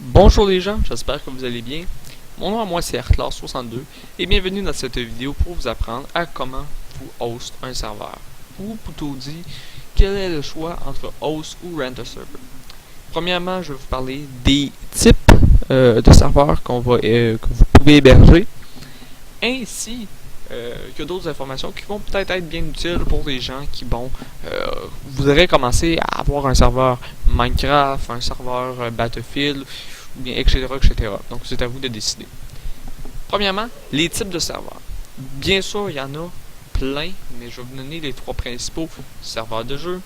Bonjour les gens, j'espère que vous allez bien. Mon nom à moi c'est Arclar62 et bienvenue dans cette vidéo pour vous apprendre à comment vous host un serveur. Ou plutôt dit, quel est le choix entre host ou rent a server. Premièrement, je vais vous parler des types de serveurs que vous pouvez héberger, ainsi que d'autres informations qui vont peut-être être bien utiles pour les gens qui voudraient commencer à avoir un serveur Minecraft, un serveur Battlefield, ou bien etc., etc. Donc c'est à vous de décider. Premièrement, les types de serveurs. Bien sûr, il y en a plein, mais je vais vous donner les trois principaux: serveur de jeu,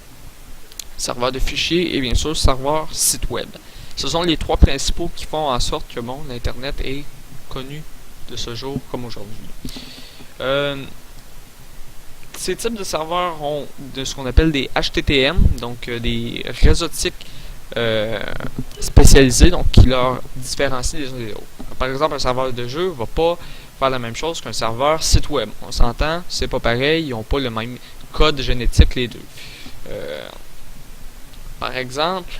serveur de fichiers et bien sûr serveur site web. Ce sont les trois principaux qui font en sorte que l'Internet est connu de ce jour comme aujourd'hui. Ces types de serveurs ont de ce qu'on appelle des HTTM, donc des réseautiques spécialisés, donc qui leur différencient les uns des autres. Par exemple, un serveur de jeu va pas faire la même chose qu'un serveur site web. On s'entend, c'est pas pareil, ils n'ont pas le même code génétique les deux. Par exemple,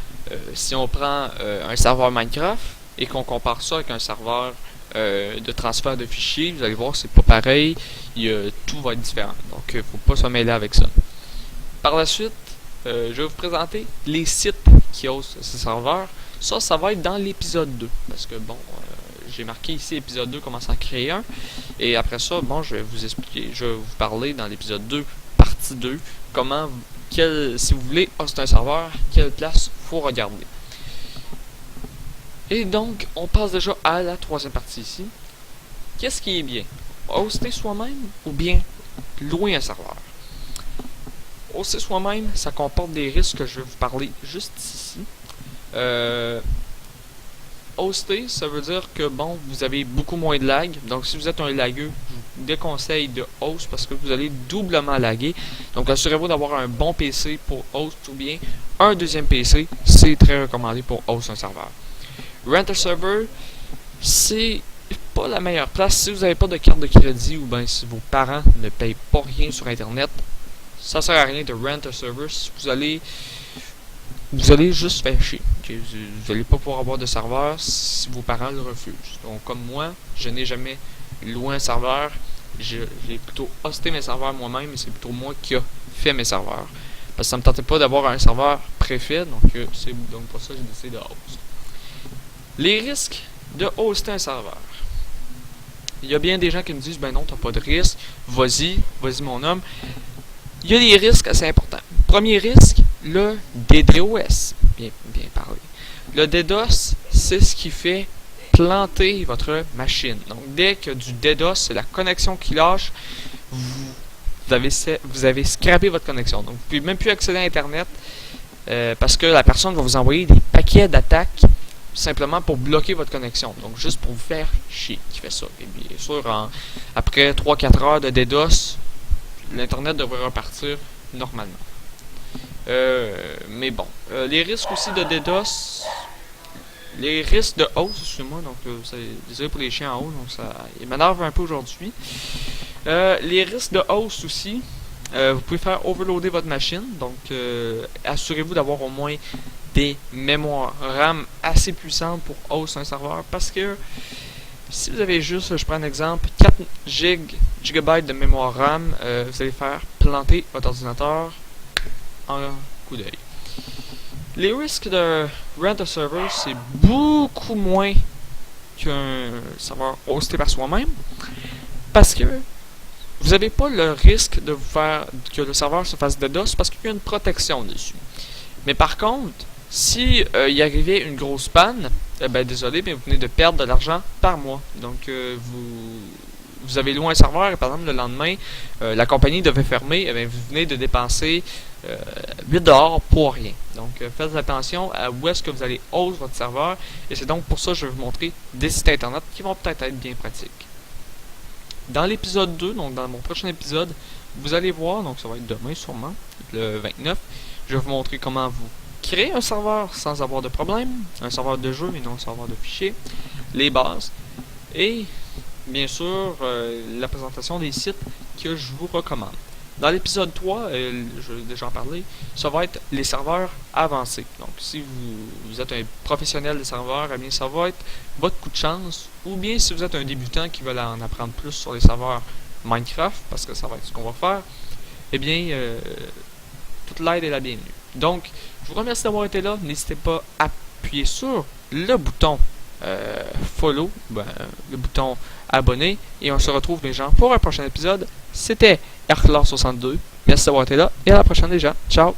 si on prend un serveur Minecraft et qu'on compare ça avec un serveur de transfert de fichiers, vous allez voir que c'est pas pareil, tout va être différent. Donc il ne faut pas se mêler avec ça. Par la suite, je vais vous présenter les sites qui hostent ces serveurs. Ça va être dans l'épisode 2. Parce que j'ai marqué ici épisode 2, comment s'en créer un. Et après ça, je vais vous expliquer, je vais vous parler dans l'épisode 2, partie 2, si vous voulez hoster un serveur, quelle place faut regarder. Et donc, on passe déjà à la troisième partie ici. Qu'est-ce qui est bien? Hoster soi-même ou bien louer un serveur? Hoster soi-même, ça comporte des risques que je vais vous parler juste ici. Hoster, ça veut dire que vous avez beaucoup moins de lag. Donc si vous êtes un lagueux, je vous déconseille de host parce que vous allez doublement laguer. Donc assurez-vous d'avoir un bon PC pour host ou bien un deuxième PC. C'est très recommandé pour host un serveur. Rent a server, c'est pas la meilleure place. Si vous n'avez pas de carte de crédit ou bien si vos parents ne payent pas rien sur Internet, ça sert à rien de rent a server. Vous allez juste faire chier. Okay? Vous n'allez pas pouvoir avoir de serveur si vos parents le refusent. Donc comme moi, je n'ai jamais loué un serveur. J'ai plutôt hosté mes serveurs moi-même et c'est plutôt moi qui a fait mes serveurs. Parce que ça ne me tentait pas d'avoir un serveur préfet, donc c'est donc pour ça que j'ai décidé de host. Les risques de hoster un serveur. Il y a bien des gens qui me disent, ben non, t'as pas de risque, vas-y mon homme. Il y a des risques assez importants. Premier risque, le DDoS, bien parlé. Le DDoS, c'est ce qui fait planter votre machine. Donc dès que du DDoS, c'est la connexion qui lâche, vous avez scrappé votre connexion. Donc vous ne pouvez même plus accéder à Internet parce que la personne va vous envoyer des paquets d'attaques simplement pour bloquer votre connexion. Donc juste pour vous faire chier qui fait ça. Et bien sûr, après 3-4 heures de DDoS, l'Internet devrait repartir normalement. Mais bon, les risques aussi de DDoS, les risques de host, excusez-moi, donc désolé pour les chiens en haut, donc il m'énerve un peu aujourd'hui. Les risques de host aussi, vous pouvez faire overloader votre machine, donc assurez-vous d'avoir au moins des mémoires RAM assez puissantes pour host un serveur, parce que si vous avez juste, je prends un exemple, 4 GB de mémoire RAM, vous allez faire planter votre ordinateur en coup d'œil. Les risques de rent a server, c'est beaucoup moins qu'un serveur hosté par soi-même, parce que vous n'avez pas le risque de que le serveur se fasse DDoS parce qu'il y a une protection dessus. Mais par contre, si il arrivait une grosse panne, désolé, mais vous venez de perdre de l'argent par mois. Donc vous avez loué un serveur et par exemple le lendemain, la compagnie devait fermer, vous venez de dépenser 8$ pour rien. Donc faites attention à où est-ce que vous allez host votre serveur, et c'est donc pour ça que je vais vous montrer des sites internet qui vont peut-être être bien pratiques. Dans l'épisode 2, donc dans mon prochain épisode, vous allez voir, donc ça va être demain sûrement, le 29, je vais vous montrer comment vous créer un serveur sans avoir de problème, un serveur de jeu et non un serveur de fichiers, les bases, et bien sûr la présentation des sites que je vous recommande. Dans l'épisode 3, je vais déjà en parler, ça va être les serveurs avancés. Donc, si vous êtes un professionnel des serveurs, eh bien, ça va être votre coup de chance. Ou bien, si vous êtes un débutant qui veut en apprendre plus sur les serveurs Minecraft, parce que ça va être ce qu'on va faire, eh bien, toute l'aide est la bienvenue. Donc, je vous remercie d'avoir été là. N'hésitez pas à appuyer sur le bouton follow, le bouton abonner, et on se retrouve les gens pour un prochain épisode. C'était Erclar62. Merci d'avoir été là et à la prochaine les gens. Ciao!